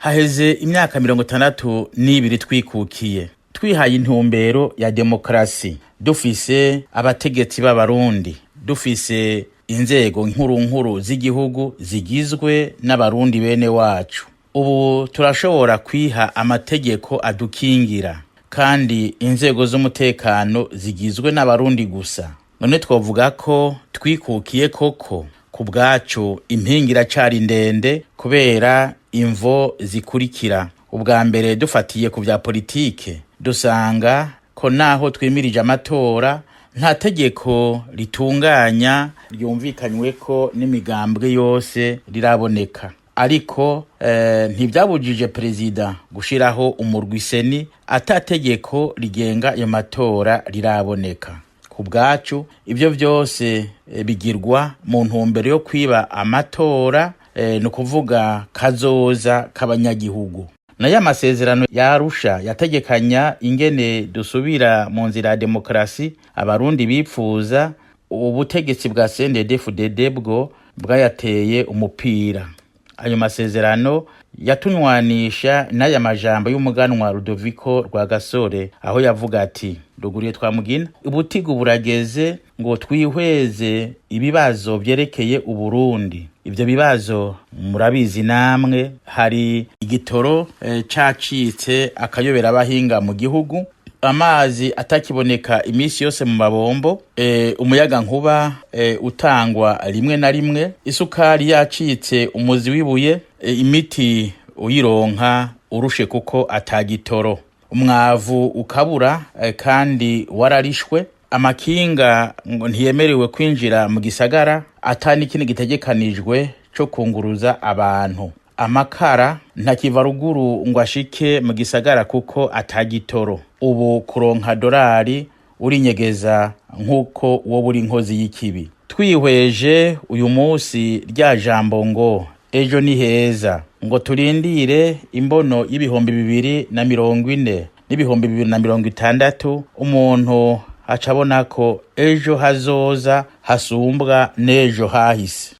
haheze imyaka 62 twikukiye twihaye intumbero ya demokarasi, dufise abategetsi b'abarundi, dufise inzego nkuru z'igihugu zigizwe n'abarundi bene wacu. Ubu turashobora kwiha amategeko adukingira, kandi inzego z'umutekano zigizwe n'abarundi gusa. None twovuga ko twikukiye koko? Ku bwacu impingira cari ndende kubera imvo zikurikira. Ubwa mbere, dufatiye ku vya politike, dusanga ko naho twimirije amatora nta tegeko ritunganya ryumvikanyweko n'imigambwe yose riraboneka. Ariko ntivyabujije perezida gushiraho umurwiseni atategeko rigenga ayo matora riraboneka. Ku bwacu ivyo vyose bigirwa mu ntumbero yo kwiba amatora, no kuvuga kazoza k'abanyagihugu. Nayo amasezerano ya Arusha yategekanya ingene dusubira mu nzira ya demokarasi abarundi bipfuza, ubutegetsi bwa CNDD-FDD bwo bwayateye umupira. Ayo masezerano yatunywanisha n'aya majambo y'umuganwa Rudoviko Rwagasore, aho yavuga ati: "Ruguriye twamugina, ubutigu burageze ngo twihweze ibibazo vyerekeye Uburundi." Ivyo bibazo murabizi namwe, hari igitoro cacitse akayobera abahinga mu gihugu, amazi atakiboneka imisi yose mu mabombo, umuyaga nkuba utangwa rimwe na rimwe, isukari yacitse umuzi wibuye, imiti uyironka urushe kuko atagitoro, umwavu ukabura kandi wararishwe, amakinga ntiyemerewe kwinjira mu gisagara atani ikindi gitegekanijwe co kunguruza abantu, amakara ntakiva ruguru ngo ashike mu gisagara kuko atagitoro. Ubu kuronka dolari urinyegeza nk'uko wowe uri inkozi y'ikibi. Twihweje uyu munsi rya jambo ngo ejo ni heza, ngo turindire imbono y'ibihumbi 2040 n'ibihumbi 2060, umuntu acabona ko ejo hazoza hasumbwa n'ejo hahise.